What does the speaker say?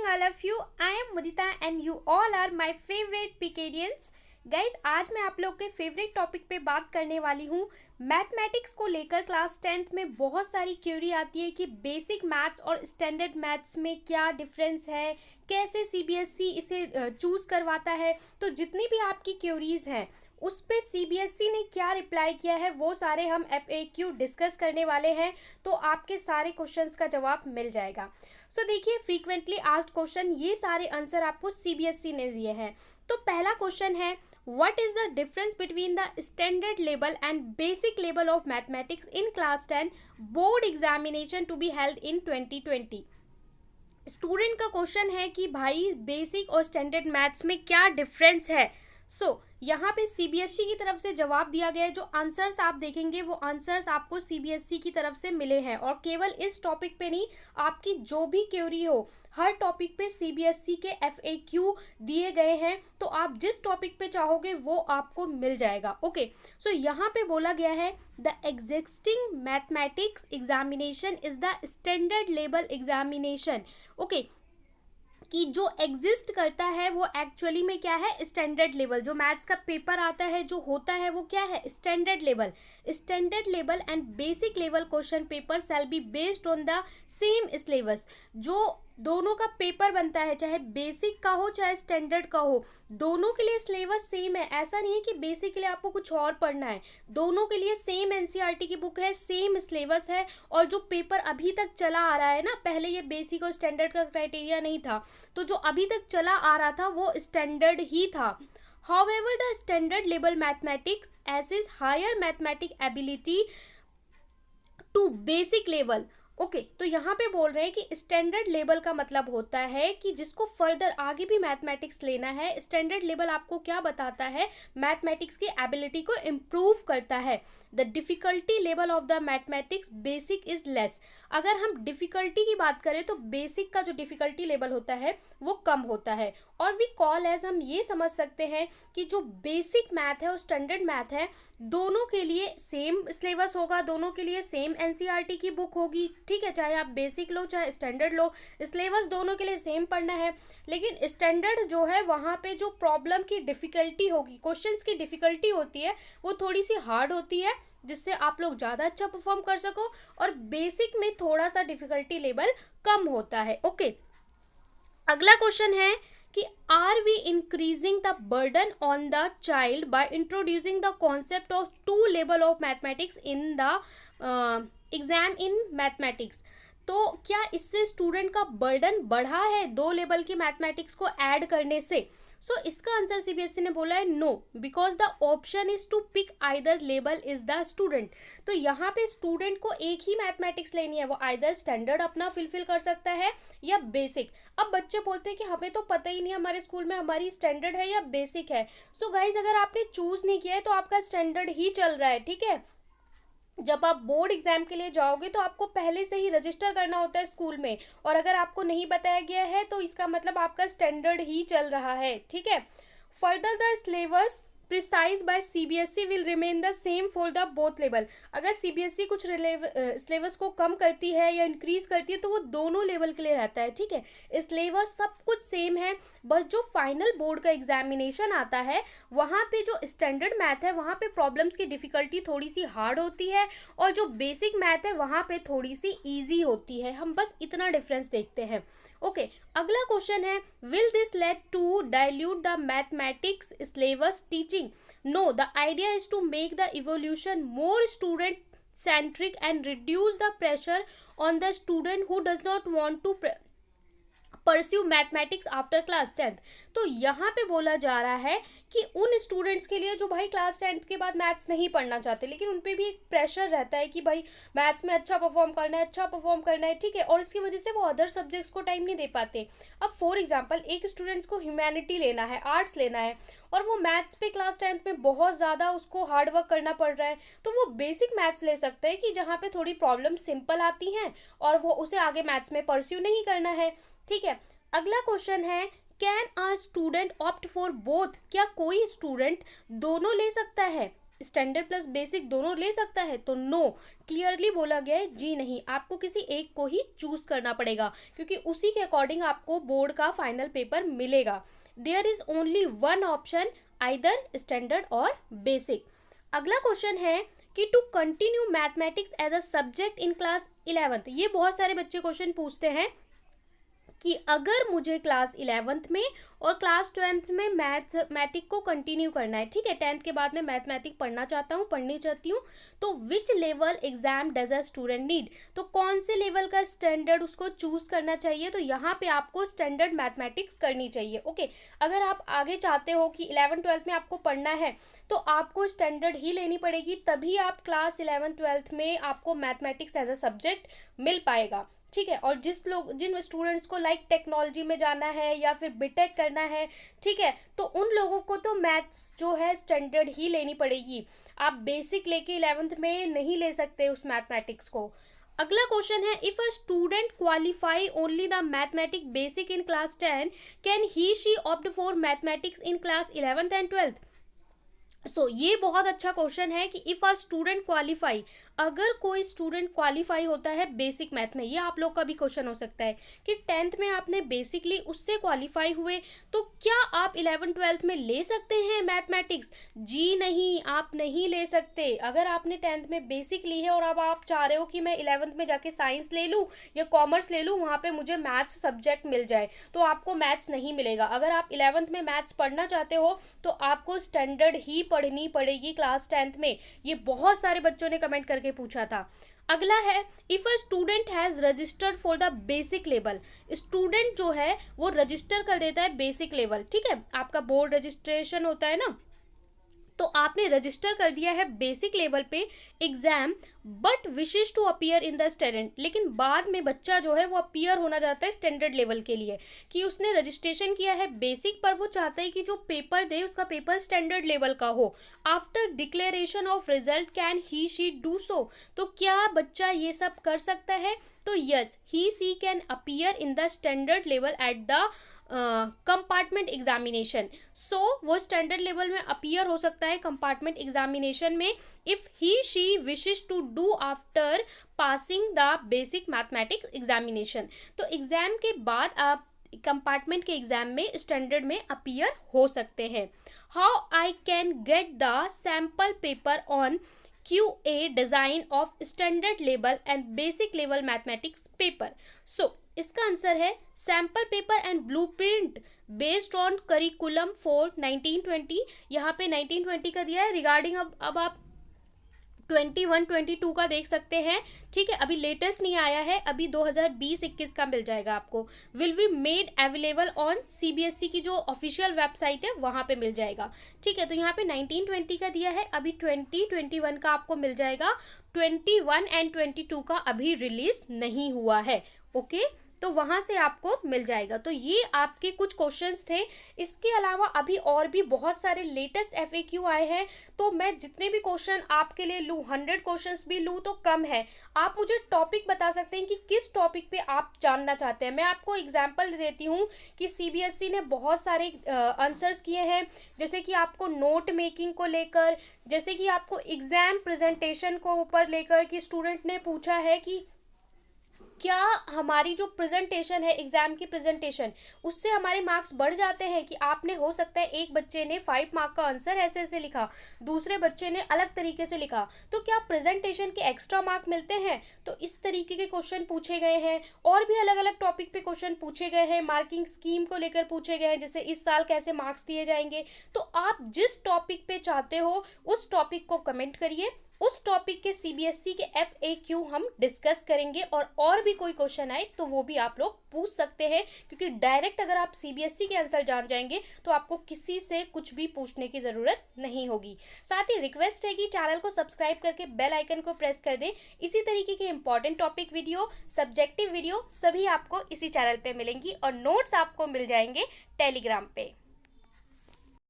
morning all of you. I am Mudita and you all are my favorite PKDians. Guys आज मैं आप लोग के फेवरेट टॉपिक पे बात करने वाली हूँ। मैथमेटिक्स को लेकर क्लास 10th में बहुत सारी क्यूरी आती है कि बेसिक मैथ्स और स्टैंडर्ड मैथ्स में क्या डिफरेंस है, कैसे सीबीएसई इसे चूज़ करवाता है। तो जितनी भी आपकी क्यूरीज हैं उस पे सीबीएसई ने क्या रिप्लाई किया है वो सारे हम एफएक्यू डिस्कस करने वाले हैं, तो आपके सारे क्वेश्चंस का जवाब मिल जाएगा। सो देखिए, फ्रीक्वेंटली आस्क्ड क्वेश्चन, ये सारे आंसर आपको सीबीएसई ने दिए हैं। तो पहला क्वेश्चन है, what is the difference between the standard level and basic level of mathematics in class 10 board examination to be held in 2020? Student का क्वेश्चन है कि भाई बेसिक और स्टैंडर्ड मैथ्स में क्या डिफरेंस है। यहाँ पे सीबीएसई की तरफ से जवाब दिया गया है। जो आंसर्स आप देखेंगे वो आंसर्स आपको सीबीएसई की तरफ से मिले हैं, और केवल इस टॉपिक पे नहीं, आपकी जो भी क्वेरी हो हर टॉपिक पे सीबीएसई के एफएक्यू दिए गए हैं। तो आप जिस टॉपिक पे चाहोगे वो आपको मिल जाएगा। ओके, सो यहाँ पे बोला गया है the existing mathematics examination is the standard level examination. Okay, कि जो एग्जिस्ट करता है वो एक्चुअली में क्या है, स्टैंडर्ड लेवल। जो मैथ्स का पेपर आता है जो होता है वो क्या है, standard level. Standard level and basic level question paper shall be based on the same syllabus. जो दोनों का पेपर बनता है, चाहे बेसिक का हो चाहे स्टैंडर्ड का हो, दोनों के लिए सिलेबस सेम है। ऐसा नहीं है कि बेसिक के लिए आपको कुछ और पढ़ना है, दोनों के लिए सेम एनसीईआरटी की बुक है, सेम सिलेबस है। और जो पेपर अभी तक चला आ रहा है ना, पहले ये बेसिक और स्टैंडर्ड का क्राइटेरिया नहीं था, तो जो अभी तक चला आ रहा था वो स्टैंडर्ड ही था। However, the standard level mathematics assess higher mathematic ability to basic level. Okay, तो यहाँ पे बोल रहे हैं कि स्टैंडर्ड लेवल का मतलब होता है कि जिसको फर्दर आगे भी मैथमेटिक्स लेना है, स्टैंडर्ड लेवल आपको क्या बताता है, मैथमेटिक्स की एबिलिटी को इम्प्रूव करता है। The difficulty level of the mathematics basic is less. अगर हम डिफ़िकल्टी की बात करें तो बेसिक का जो डिफ़िकल्टी लेवल होता है वो कम होता है। और वी कॉल एज, हम ये समझ सकते हैं कि जो बेसिक मैथ है और स्टैंडर्ड मैथ है, दोनों के लिए सेम सिलेबस होगा, दोनों के लिए सेम एनसीईआरटी की बुक होगी। ठीक है, चाहे आप बेसिक लो चाहे स्टैंडर्ड लो, सिलेबस दोनों के लिए सेम पढ़ना है। लेकिन स्टैंडर्ड जो है वहाँ पे जो प्रॉब्लम की डिफ़िकल्टी होगी, क्वेश्चंस की डिफ़िकल्टी होती है, वो थोड़ी सी हार्ड होती है, जिससे आप लोग ज़्यादा अच्छा परफॉर्म कर सको। और बेसिक में थोड़ा सा डिफ़िकल्टी लेवल कम होता है। ओके, अगला क्वेश्चन है कि are we increasing the burden on the child by introducing the concept of two level of mathematics in the exam in mathematics. तो क्या इससे स्टूडेंट का बर्डन बढ़ा है दो लेवल की मैथमेटिक्स को ऐड करने से? सो इसका आंसर सीबीएसई ने बोला है no, because the option is to pick either level is the student. तो यहाँ पे स्टूडेंट को एक ही मैथमेटिक्स लेनी है, वो आइदर स्टैंडर्ड अपना फिलफिल कर सकता है या बेसिक। अब बच्चे बोलते हैं कि हमें तो पता ही नहीं हमारे स्कूल में हमारी स्टैंडर्ड है या बेसिक है। सो गाइज, अगर आपने चूज नहीं किया है तो आपका स्टैंडर्ड ही चल रहा है। ठीक है, जब आप बोर्ड एग्जाम के लिए जाओगे तो आपको पहले से ही रजिस्टर करना होता है स्कूल में, और अगर आपको नहीं बताया गया है तो इसका मतलब आपका स्टैंडर्ड ही चल रहा है। ठीक है, further the syllabus precise by CBSE will remain the same for the both level. अगर सीबीएसई कुछ सिलेबस को कम करती है या इंक्रीज करती है तो वो दोनों लेवल के लिए रहता है। ठीक है, सिलेबस सब कुछ सेम है, बस जो फाइनल बोर्ड का एग्जामिनेशन आता है वहाँ पे जो स्टैंडर्ड मैथ है वहाँ पे प्रॉब्लम्स की डिफ़िकल्टी थोड़ी सी हार्ड होती है, और जो बेसिक मैथ है वहाँ पे थोड़ी सी ईजी होती है। हम बस इतना डिफरेंस देखते हैं। ओके, अगला क्वेश्चन है, will this lead to dilute the mathematics syllabus teaching? No, the idea is to make the evolution more student centric and reduce the pressure on the student who does not want to pursue mathematics after class 10th। तो यहाँ पे बोला जा रहा है कि उन students के लिए जो भाई क्लास 10th के बाद मैथ्स नहीं पढ़ना चाहते, लेकिन उन पे भी एक प्रेशर रहता है कि भाई मैथ्स में अच्छा परफॉर्म करना है, अच्छा परफॉर्म करना है। ठीक है, और इसकी वजह से वो अदर सब्जेक्ट्स को टाइम नहीं दे पाते। अब फॉर एग्जाम्पल, एक स्टूडेंट्स को ह्यूमैनिटी लेना है, आर्ट्स लेना है, और वो मैथ्स पे क्लास 10th में बहुत ज़्यादा उसको हार्ड वर्क करना पड़ रहा है, तो वो बेसिक मैथ्स ले सकते हैं कि जहाँ पे थोड़ी प्रॉब्लम सिंपल आती हैं और वो उसे आगे मैथ्स में परस्यू नहीं करना है। ठीक है, अगला क्वेश्चन है, can a student opt for both? क्या कोई स्टूडेंट दोनों ले सकता है? स्टैंडर्ड प्लस बेसिक दोनों ले सकता है? तो नो, क्लियरली बोला गया है जी नहीं, आपको किसी एक को ही चूज करना पड़ेगा, क्योंकि उसी के अकॉर्डिंग आपको बोर्ड का फाइनल पेपर मिलेगा। There is only one option, either standard और बेसिक। अगला क्वेश्चन है कि to continue mathematics as a subject in class 11th, ये बहुत सारे बच्चे क्वेश्चन पूछते हैं कि अगर मुझे क्लास 11th में और क्लास 12th में मैथमेटिक को कंटिन्यू करना है, ठीक है, 10th के बाद मैं मैथमेटिक पढ़ना चाहती हूँ, तो which level exam does a student need, तो कौन से लेवल का स्टैंडर्ड उसको चूज करना चाहिए? तो यहाँ पे आपको स्टैंडर्ड मैथमेटिक्स करनी चाहिए। ओके, अगर आप आगे चाहते हो कि 11th-12th में आपको पढ़ना है तो आपको स्टैंडर्ड ही लेनी पड़ेगी, तभी आप क्लास 11th-12th में आपको मैथमेटिक्स एज अ सब्जेक्ट मिल पाएगा, ठीक है। और जिन स्टूडेंट्स को लाइक टेक्नोलॉजी में जाना है या फिर बीटेक करना है, ठीक है, तो उन लोगों को तो मैथ्स जो है स्टैंडर्ड ही लेनी पड़ेगी, आप बेसिक लेके 11th में नहीं ले सकते उस मैथमेटिक्स को। अगला क्वेश्चन है, if a student qualify only the mathematics basic in class 10 can he she opt for mathematics in class 11th and 12th? ये बहुत अच्छा क्वेश्चन है कि इफ अ स्टूडेंट क्वालिफाई, अगर कोई स्टूडेंट क्वालिफाई होता है बेसिक मैथ में, ये आप लोग का भी क्वेश्चन हो सकता है कि 10th में आपने बेसिक ली, उससे क्वालिफाई हुए, तो क्या आप 11th-12th में ले सकते हैं मैथमेटिक्स? जी नहीं, आप नहीं ले सकते। अगर आपने 10th में बेसिक ली है और अब आप चाह रहे हो कि मैं 11th में जाके साइंस ले लूँ या कॉमर्स ले लूँ, वहाँ पे मुझे मैथ्स सब्जेक्ट मिल जाए, तो आपको मैथ्स नहीं मिलेगा। अगर आप 11th में मैथ्स पढ़ना चाहते हो तो आपको स्टैंडर्ड ही पढ़नी पड़ेगी क्लास 10th में। ये बहुत सारे बच्चों ने कमेंट करके पूछा था। अगला है, if a student has registered for the basic level, student जो है वो रजिस्टर कर देता है बेसिक लेवल, ठीक है, आपका बोर्ड रजिस्ट्रेशन होता है ना, तो आपने रजिस्टर कर दिया है बेसिक लेवल पे exam, but wishes to appear in the standard, लेकिन बाद में बच्चा जो है वो अपीयर होना चाहता है स्टैंडर्ड लेवल के लिए, कि उसने रजिस्ट्रेशन किया है बेसिक पर वो चाहता है कि जो पेपर दे उसका पेपर स्टैंडर्ड लेवल का हो। After declaration of result can he she do so, तो क्या बच्चा ये सब कर सकता है? तो yes, he she can appear in the standard level at the compartment examination. वो स्टैंडर्ड लेवल में अपीयर हो सकता है कंपार्टमेंट एग्जामिनेशन में, if he she wishes to do after passing the basic mathematics examination. तो एग्जाम के बाद आप कंपार्टमेंट के एग्जाम में स्टैंडर्ड में अपीयर हो सकते हैं। How I can get the sample paper on QA design of standard level and basic level mathematics paper? इसका आंसर है sample paper and blueprint based on curriculum for 1920। यहाँ पे 1920 का दिया है, रिगार्डिंग अब आप 21-22 का देख सकते हैं, ठीक है, अभी लेटेस्ट नहीं आया है, अभी 2020-21 का मिल जाएगा आपको। Will be made available on CBSE की जो ऑफिशियल वेबसाइट है वहाँ पे मिल जाएगा, ठीक है। तो यहाँ पे 1920 का दिया है, अभी 2021 का आपको मिल जाएगा, 21 एंड 22 का अभी रिलीज नहीं हुआ है, ओके, तो वहां से आपको मिल जाएगा। तो ये आपके कुछ क्वेश्चंस थे। इसके अलावा अभी और भी बहुत सारे लेटेस्ट FAQ आए हैं, तो मैं जितने भी क्वेश्चन आपके लिए लूँ, 100 क्वेश्चंस भी लूँ तो कम है। आप मुझे टॉपिक बता सकते हैं कि किस टॉपिक पे आप जानना चाहते हैं। मैं आपको एग्जाम्पल देती हूँ कि CBSE ने बहुत सारे आंसर्स किए हैं, जैसे कि आपको नोट मेकिंग को लेकर, जैसे कि आपको एग्जाम प्रेजेंटेशन को ऊपर लेकर, कि स्टूडेंट ने पूछा है कि क्या हमारी जो प्रेजेंटेशन है, एग्जाम की प्रेजेंटेशन, उससे हमारे मार्क्स बढ़ जाते हैं? कि आपने, हो सकता है एक बच्चे ने 5 मार्क का आंसर ऐसे ऐसे लिखा, दूसरे बच्चे ने अलग तरीके से लिखा, तो क्या प्रेजेंटेशन के एक्स्ट्रा मार्क मिलते हैं? तो इस तरीके के क्वेश्चन पूछे गए हैं। और भी अलग अलग टॉपिक पे क्वेश्चन पूछे गए हैं, मार्किंग स्कीम को लेकर पूछे गए हैं, जैसे इस साल कैसे मार्क्स दिए जाएंगे। तो आप जिस टॉपिक पे चाहते हो उस टॉपिक को कमेंट करिए, उस टॉपिक के CBSE के FAQ हम डिस्कस करेंगे, और भी कोई क्वेश्चन आए तो वो भी आप लोग पूछ सकते हैं, क्योंकि डायरेक्ट अगर आप CBSE के आंसर जान जाएंगे तो आपको किसी से कुछ भी पूछने की ज़रूरत नहीं होगी। साथ ही रिक्वेस्ट है कि चैनल को सब्सक्राइब करके बेल आइकन को प्रेस कर दें। इसी तरीके के important topic video, subjective video सभी आपको इसी चैनल पे मिलेंगी, और नोट्स आपको मिल जाएंगे टेलीग्राम पे।